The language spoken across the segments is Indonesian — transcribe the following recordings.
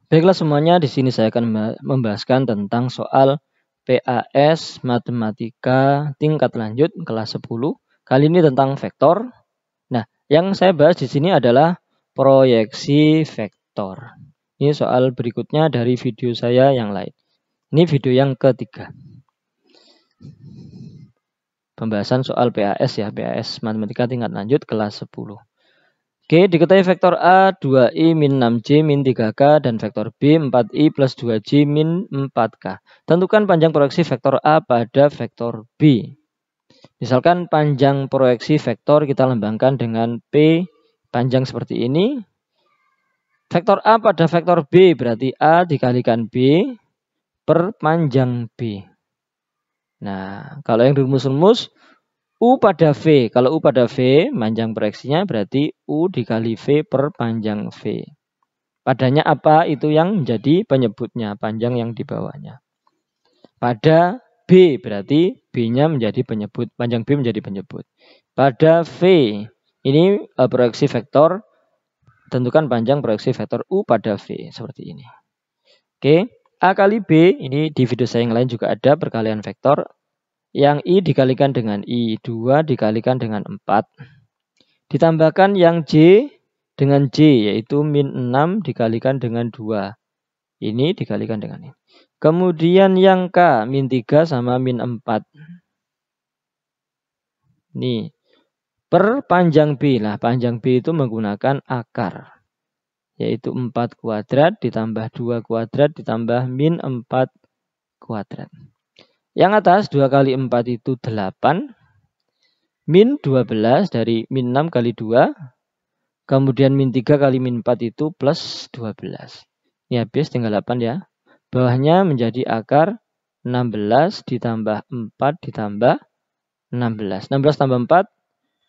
Baiklah semuanya, di sini saya akan membahaskan tentang soal PAS Matematika tingkat lanjut kelas 10. Kali ini tentang vektor. Nah, yang saya bahas di sini adalah proyeksi vektor. Ini soal berikutnya dari video saya yang lain. Ini video yang ketiga. Pembahasan soal PAS ya, PAS Matematika tingkat lanjut kelas 10. Oke, diketahui vektor A 2i min 6j min 3k dan vektor B 4i plus 2j min 4k. Tentukan panjang proyeksi vektor A pada vektor B. Misalkan panjang proyeksi vektor kita lambangkan dengan P panjang seperti ini. Vektor A pada vektor B berarti A dikalikan B per panjang B. Nah, kalau yang dirumus-rumus U pada V, kalau U pada V, panjang proyeksinya berarti U dikali V per panjang V. Padanya apa? Itu yang menjadi penyebutnya, panjang yang di bawahnya. Pada B berarti B-nya menjadi penyebut, panjang B menjadi penyebut. Pada V, ini proyeksi vektor, tentukan panjang proyeksi vektor U pada V, seperti ini. Oke, A kali B, ini di video saya yang lain juga ada perkalian vektor. Yang I dikalikan dengan I, 2 dikalikan dengan 4. Ditambahkan yang J dengan J, yaitu min 6 dikalikan dengan 2. Ini dikalikan dengan ini. Kemudian yang K, min 3 sama min 4. Ini per panjang B. Nah, panjang B itu menggunakan akar. Yaitu 4 kuadrat ditambah 2 kuadrat ditambah min 4 kuadrat. Yang atas 2 kali 4 itu 8. Min 12 dari min 6 kali 2. Kemudian min 3 kali min 4 itu plus 12. Ini habis tinggal 8 ya. Bawahnya menjadi akar 16 ditambah 4 ditambah 16. 16 tambah 4,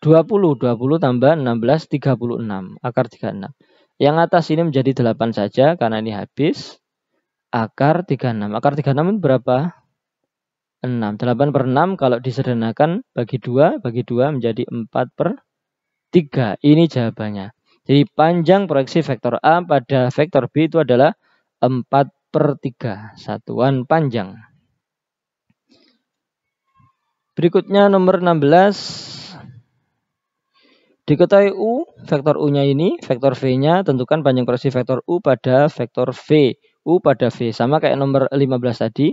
20. 20 tambah 16, 36. Akar 36. Yang atas ini menjadi 8 saja karena ini habis. Akar 36. Akar 36 itu berapa? 6. 8 per 6 kalau disederhanakan bagi 2 menjadi 4 per 3. Ini jawabannya. Jadi panjang proyeksi vektor A pada vektor B itu adalah 4 per 3. Satuan panjang. Berikutnya nomor 16. Diketahui U, vektor U-nya ini, vektor V-nya, tentukan panjang proyeksi vektor U pada vektor V. U pada V. Sama kayak nomor 15 tadi.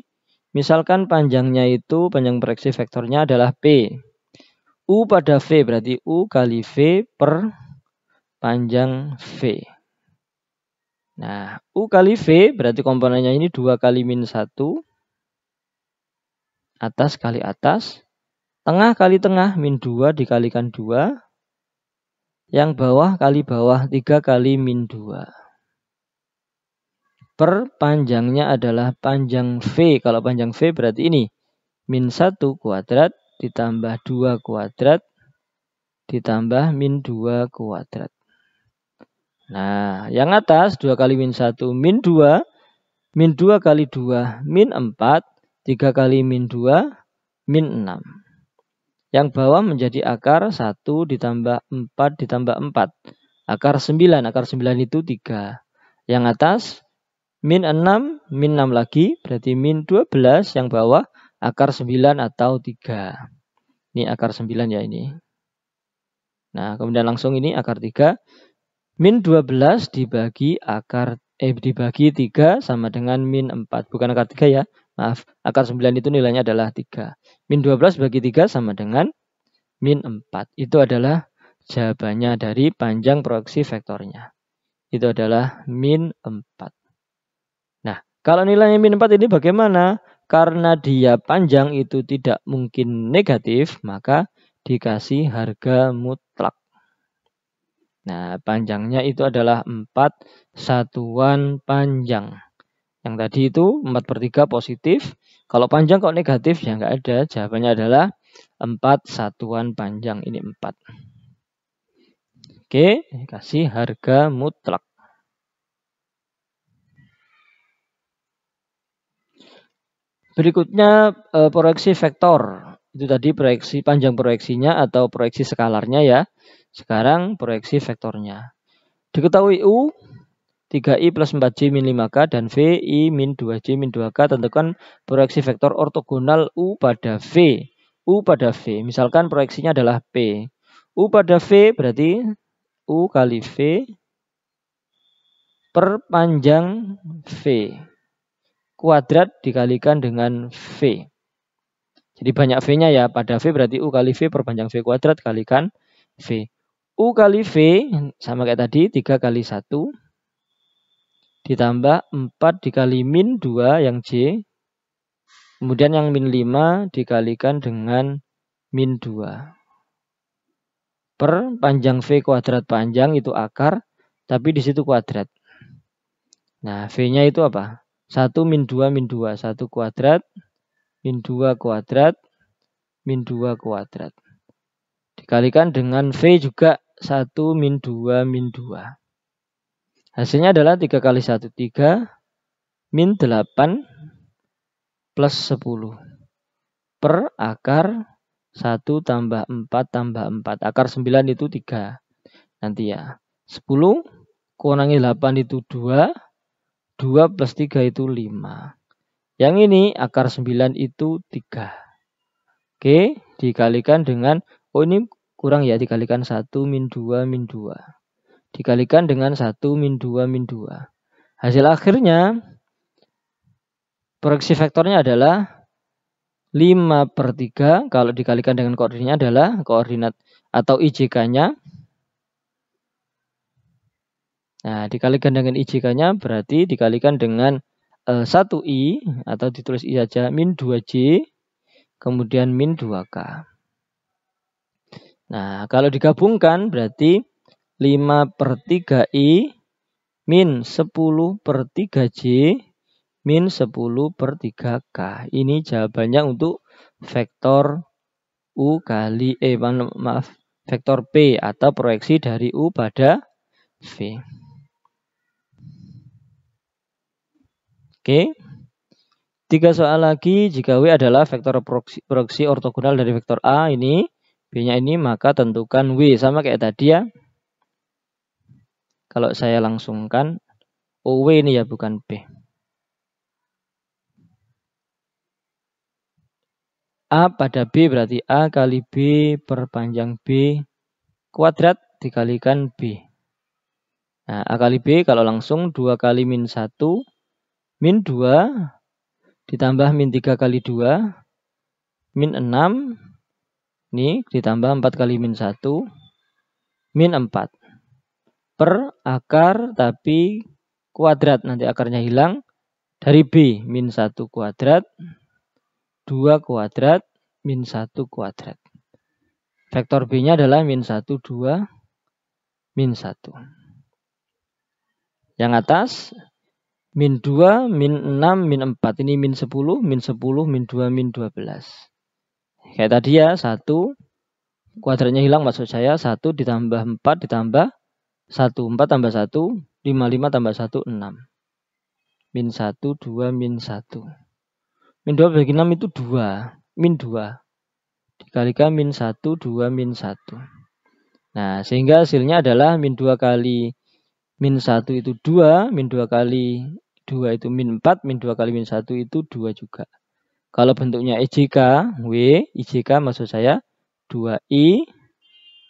Misalkan panjangnya itu, panjang proyeksi vektornya adalah P. U pada V berarti U kali V per panjang V. Nah, U kali V berarti komponennya ini 2 kali min 1. Atas kali atas. Tengah kali tengah, min 2 dikalikan 2. Yang bawah kali bawah, 3 kali min 2. Per panjangnya adalah panjang V. Kalau panjang V berarti ini. Min 1 kuadrat ditambah 2 kuadrat ditambah min 2 kuadrat. Nah, yang atas 2 kali min 1 min 2. Min 2 kali 2 min 4. 3 kali min 2 min 6. Yang bawah menjadi akar 1 ditambah 4 ditambah 4. Akar 9. Akar 9 itu 3. Yang atas min 6, min 6 lagi, berarti min 12, yang bawah akar 9 atau 3. Ini akar 9 ya ini. Nah, kemudian langsung ini akar 3. Min 12 dibagi dibagi 3 sama dengan min 4. Bukan akar 3 ya, maaf. Akar 9 itu nilainya adalah 3. Min 12 bagi 3 sama dengan min 4. Itu adalah jawabannya dari panjang proyeksi vektornya. Itu adalah min 4. Kalau nilainya min 4 ini bagaimana? Karena dia panjang itu tidak mungkin negatif, maka dikasih harga mutlak. Nah, panjangnya itu adalah 4 satuan panjang. Yang tadi itu 4 per 3 positif. Kalau panjang kok negatif, ya nggak ada. Jawabannya adalah 4 satuan panjang. Ini 4. Oke, kasih harga mutlak. Berikutnya proyeksi vektor. Itu tadi proyeksi panjang proyeksinya atau proyeksi skalarnya ya. Sekarang proyeksi vektornya. Diketahui U, 3i plus 4j min 5k dan v i min 2j min 2k. Tentukan proyeksi vektor ortogonal u pada v. U pada v. Misalkan proyeksinya adalah p. U pada v berarti u kali v per panjang v kuadrat dikalikan dengan v. Jadi banyak v-nya ya. Pada v berarti u kali v per panjang v kuadrat kalikan v. U kali v sama kayak tadi 3 kali 1 ditambah 4 dikali min 2 yang j. Kemudian yang min 5 dikalikan dengan min 2. Per panjang v kuadrat, panjang itu akar, tapi di situ kuadrat. Nah, v-nya itu apa? 1 min 2 min 2. 1 kuadrat, min 2 kuadrat, min 2 kuadrat. Dikalikan dengan v juga 1 min 2 min 2. Hasilnya adalah 3 kali 1, 3, min 8 plus 10. Per akar 1 tambah 4 tambah 4. Akar 9 itu 3. Nanti ya. 10 kurangi 8 itu 2. 2 plus 3 itu 5. Yang ini akar 9 itu 3. Oke, dikalikan dengan, oh ini kurang ya, dikalikan 1 min 2 min 2. Dikalikan dengan 1 min 2 min 2. Hasil akhirnya, proyeksi vektornya adalah 5/3. Kalau dikalikan dengan koordinatnya adalah koordinat atau IJK-nya. Nah, dikalikan dengan IJK-nya berarti dikalikan dengan 1i atau ditulis i saja min 2j kemudian min 2k. Nah, kalau digabungkan berarti 5/3i min 10/3j min 10/3k. Ini jawabannya untuk vektor u kali vektor p atau proyeksi dari u pada v. Oke. 3 soal lagi. Jika w adalah vektor proyeksi ortogonal dari vektor a ini, b-nya ini, maka tentukan w. Sama kayak tadi ya. Kalau saya langsungkan, OW ini ya, bukan B. A pada B berarti A kali B per panjang B kuadrat dikalikan B. Nah, A kali B kalau langsung 2 kali min 1 min 2 ditambah min 3 kali 2 min 6. Ini ditambah 4 kali min 1 min 4. Per akar tapi kuadrat. Nanti akarnya hilang. Dari B min 1 kuadrat. 2 kuadrat min 1 kuadrat. Vektor B-nya adalah min 1, 2, min 1. Yang atas, min 2, min 6, min 4. Ini min 10, min 10, min 2, min 12. Kayak tadi ya, 1. Kuadratnya hilang maksud saya. 1 ditambah 4 ditambah 1. 4 tambah 1, 5, 5 tambah 1, 6. Min 1, 2, min 1. Min 2 bagi 6 itu 2. Min 2. Dikalikan min 1, 2, min 1. Nah, sehingga hasilnya adalah min 2 kali min 1 itu 2. Min 2 kali 2 itu min 4. Min 2 kali min 1 itu 2 juga. Kalau bentuknya IJK, W, IJK maksud saya 2I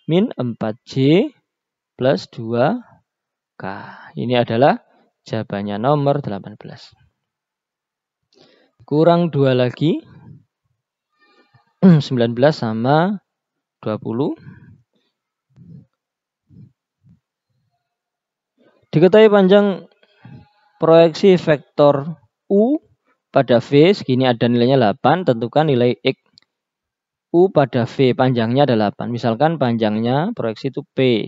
min 4J plus 2K. Ini adalah jawabannya nomor 18. Kurang 2 lagi. 19 sama 20. Diketahui panjang proyeksi vektor U pada V. Segini ada nilainya 8. Tentukan nilai X U pada V. Panjangnya ada 8. Misalkan panjangnya proyeksi itu P.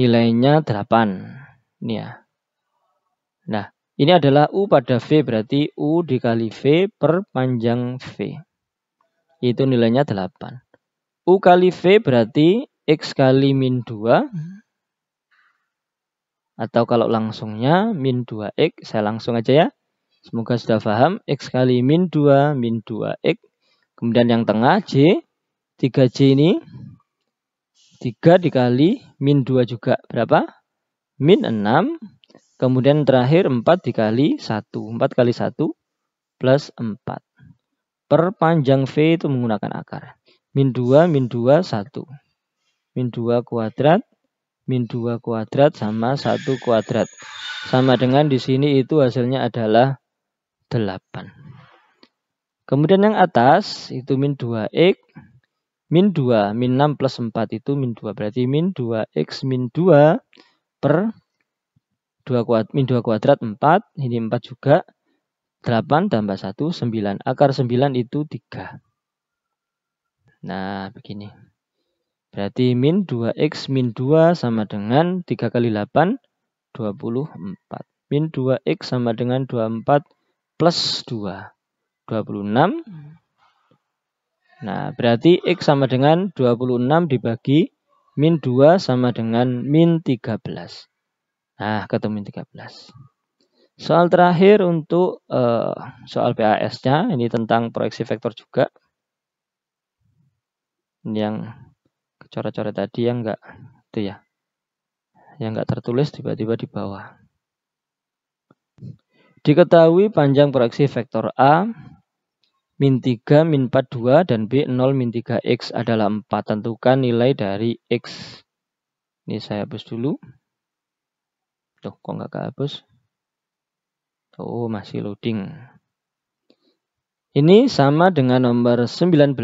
Nilainya 8. Ini ya. Nah. Ini adalah U pada V, berarti U dikali V per panjang V. Itu nilainya 8. U kali V berarti X kali min 2. Atau kalau langsungnya min 2X. Saya langsung aja ya. Semoga sudah paham. X kali min 2, min 2X. Kemudian yang tengah J. 3J ini. 3 dikali min 2 juga berapa? Min 6. Kemudian terakhir 4 dikali 1. 4 kali 1 plus 4. Per panjang V itu menggunakan akar. Min 2, min 2, 1. Min 2 kuadrat, min 2 kuadrat sama 1 kuadrat. Sama dengan di sini itu hasilnya adalah 8. Kemudian yang atas itu min 2x, min 2, min 6 plus 4 itu min 2. Berarti min 2x min 2 per 2 kuadrat, min 2 kuadrat 4. Ini 4 juga. 8 tambah 1, 9. Akar 9 itu 3. Nah, begini. Berarti min 2x min 2 sama dengan 3 kali 8, 24. Min 2x sama dengan 24 plus 2, 26. Nah, berarti x sama dengan 26 dibagi min 2 sama dengan min 13. Nah, ketemu min 13. Soal terakhir untuk soal PAS-nya, ini tentang proyeksi vektor juga. Ini yang coret-coret tadi yang enggak itu ya. Yang enggak tertulis tiba-tiba di bawah. Diketahui panjang proyeksi vektor A min 3, min 4, 2, dan B 0, min 3X adalah 4. Tentukan nilai dari X. Ini saya hapus dulu. Tuh, kok nggak kehapus? Oh, masih loading. Ini sama dengan nomor 19.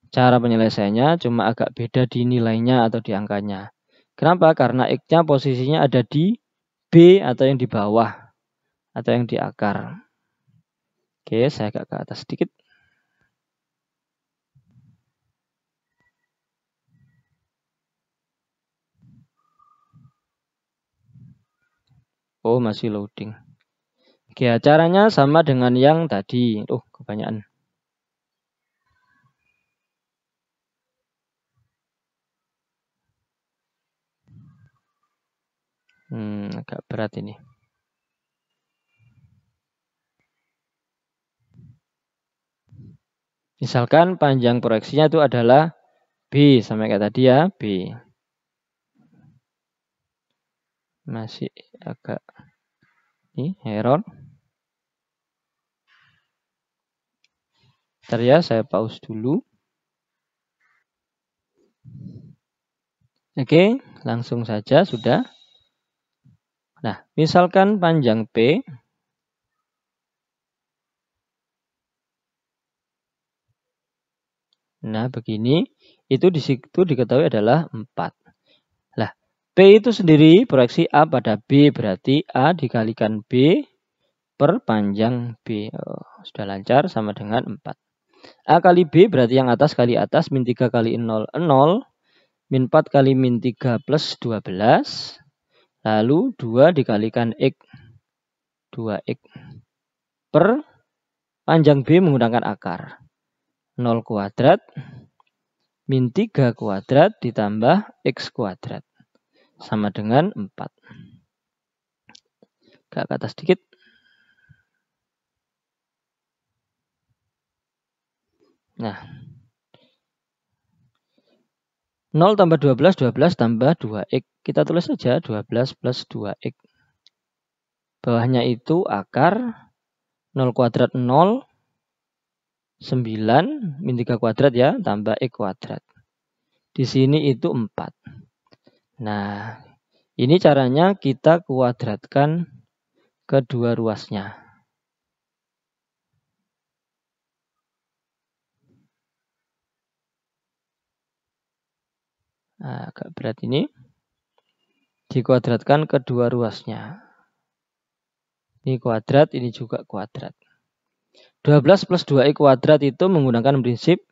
Cara penyelesaiannya cuma agak beda di nilainya atau di angkanya. Kenapa? Karena X-nya posisinya ada di B atau yang di bawah. Atau yang di akar. Oke, saya agak ke atas sedikit. Oh, masih loading. Oke, caranya sama dengan yang tadi. Oh, kebanyakan. Agak berat ini. Misalkan panjang proyeksinya itu adalah B, sama kayak tadi ya, B. Masih agak ini error. Bentar ya, saya pause dulu. Oke, langsung saja sudah. Nah, misalkan panjang P nah begini, itu di situ diketahui adalah 4. Lah, P itu sendiri proyeksi A pada B, berarti A dikalikan B per panjang B. Oh, sudah lancar sama dengan 4. A kali B berarti yang atas kali atas, min 3 kali 0, 0. Min 4 kali min 3 plus 12. Lalu 2 dikalikan X. 2X. Per panjang B menggunakan akar. 0 kuadrat. Min 3 kuadrat ditambah X kuadrat. Sama dengan 4. Ke atas sedikit. Nah. 0 tambah 12, 12 tambah 2X. Kita tulis saja 12 plus 2X. Bawahnya itu akar 0 kuadrat 0. 9 min 3 kuadrat ya, tambah X kuadrat. Di sini itu 4. Nah, ini caranya kita kuadratkan kedua ruasnya. Nah, agak berat ini. Dikuadratkan kedua ruasnya. Ini kuadrat, ini juga kuadrat. 12 plus 2x kuadrat itu menggunakan prinsip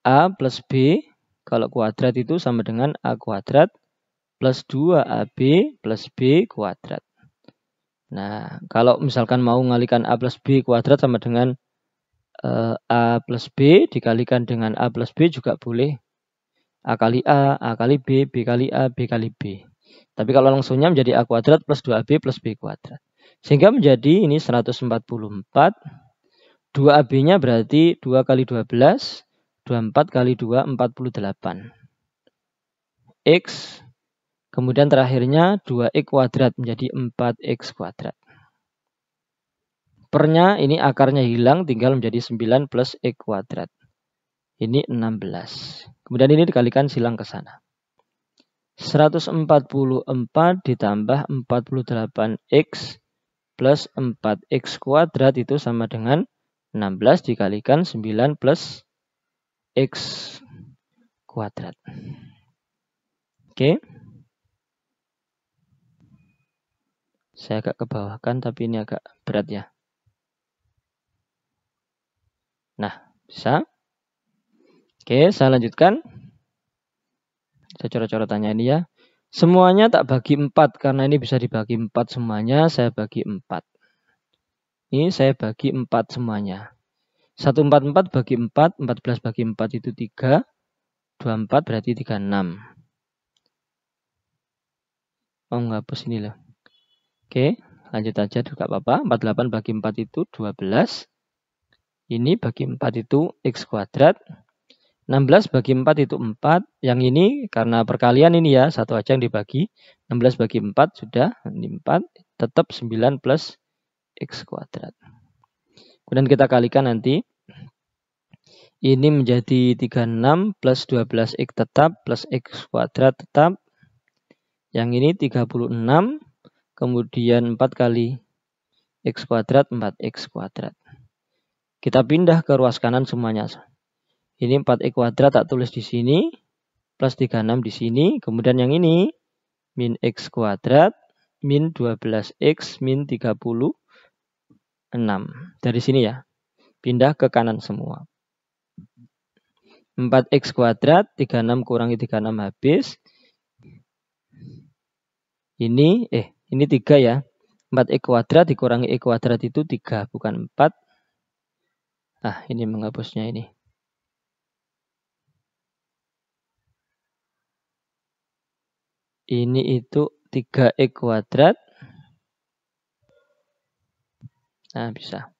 A plus B. Kalau kuadrat itu sama dengan A kuadrat plus 2AB plus B kuadrat. Nah, kalau misalkan mau mengalihkan A plus B kuadrat sama dengan A plus B dikalikan dengan A plus B juga boleh. A kali A kali B, B kali A, B kali B. Tapi kalau langsungnya menjadi A kuadrat plus 2AB plus B kuadrat. Sehingga menjadi ini 144. 2AB-nya berarti 2 kali 12. 24 kali 2, 48. X Kemudian terakhirnya 2x kuadrat menjadi 4x kuadrat. Pernya ini akarnya hilang, tinggal menjadi 9 plus x kuadrat. Ini 16. Kemudian ini dikalikan silang ke sana. 144 ditambah 48x plus 4x kuadrat itu sama dengan 16 dikalikan 9 plus x kuadrat. Oke. Saya agak kebawahkan tapi ini agak berat ya. Nah, bisa. Oke, saya lanjutkan. Saya coret-coretannya ini ya. Semuanya tak bagi 4 karena ini bisa dibagi 4 semuanya. Saya bagi 4. Ini saya bagi 4 semuanya. 144 bagi 4, 14 bagi 4 itu 3. 24 berarti 36. Oh, menghapus ini loh. Oke, lanjut aja juga apa-apa. 48 bagi 4 itu 12. Ini bagi 4 itu x kuadrat. 16 bagi 4 itu 4. Yang ini karena perkalian ini ya, satu aja yang dibagi. 16 bagi 4 sudah, ini 4. Tetap 9 plus x kuadrat. Kemudian kita kalikan nanti. Ini menjadi 36 plus 12x tetap plus x kuadrat tetap. Yang ini 36. Kemudian 4 kali x kuadrat, 4x kuadrat. Kita pindah ke ruas kanan semuanya. Ini 4x kuadrat tak tulis di sini. Plus 36 di sini. Kemudian yang ini. Min x kuadrat. Min 12x. Min 36. Dari sini ya. Pindah ke kanan semua. 4x kuadrat. 36 kurangi 36 habis. Ini 3 ya. 4x kuadrat dikurangi x kuadrat itu 3. Bukan 4. Nah, ini menghapusnya ini. Ini itu 3x kuadrat. Nah, bisa.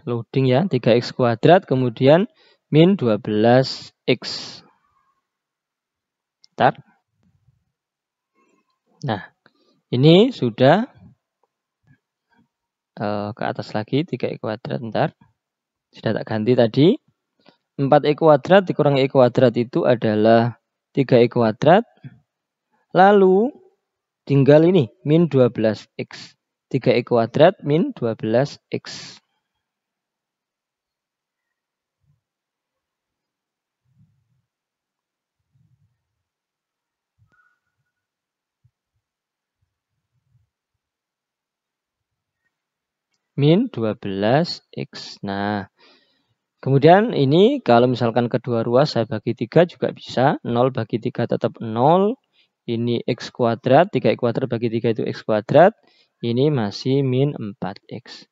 Loading ya, 3x kuadrat. Kemudian min 12x. Bentar. Nah, ini sudah ke atas lagi 3x kuadrat. Bentar. Sudah tak ganti tadi. 4x kuadrat dikurangi x kuadrat itu adalah 3x kuadrat. Lalu tinggal ini min 12x. 3x kuadrat min 12x. Min 12x. Nah, kemudian ini kalau misalkan kedua ruas saya bagi 3 juga bisa. 0 bagi 3 tetap 0. Ini x kuadrat. 3x kuadrat bagi 3 itu x kuadrat. Ini masih min 4x.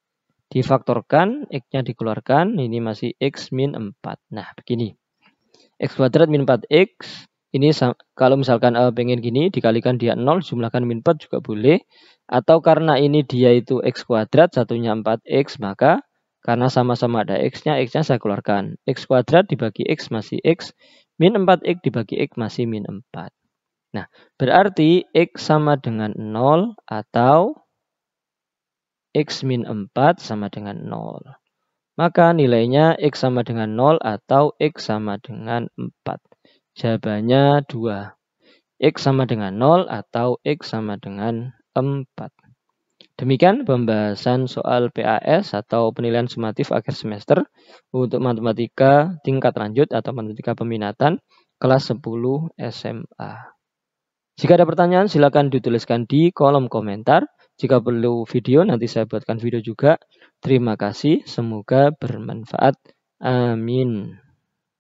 Difaktorkan, x-nya dikeluarkan. Ini masih x min 4. Nah, begini. X kuadrat min 4x. Ini kalau misalkan pengen gini, dikalikan dia 0, jumlahkan min 4 juga boleh. Atau karena ini dia itu x kuadrat, satunya 4x, maka karena sama-sama ada x-nya saya keluarkan. X kuadrat dibagi x masih x, min 4x dibagi x masih min 4. Nah, berarti x sama dengan 0 atau x min 4 sama dengan 0. Maka nilainya x sama dengan 0 atau x sama dengan 4. Jawabannya 2. X sama dengan 0 atau x sama dengan 4. Demikian pembahasan soal PAS atau penilaian sumatif akhir semester untuk matematika tingkat lanjut atau matematika peminatan kelas 10 SMA. Jika ada pertanyaan silakan dituliskan di kolom komentar. Jika perlu video nanti saya buatkan video juga. Terima kasih, semoga bermanfaat. Amin.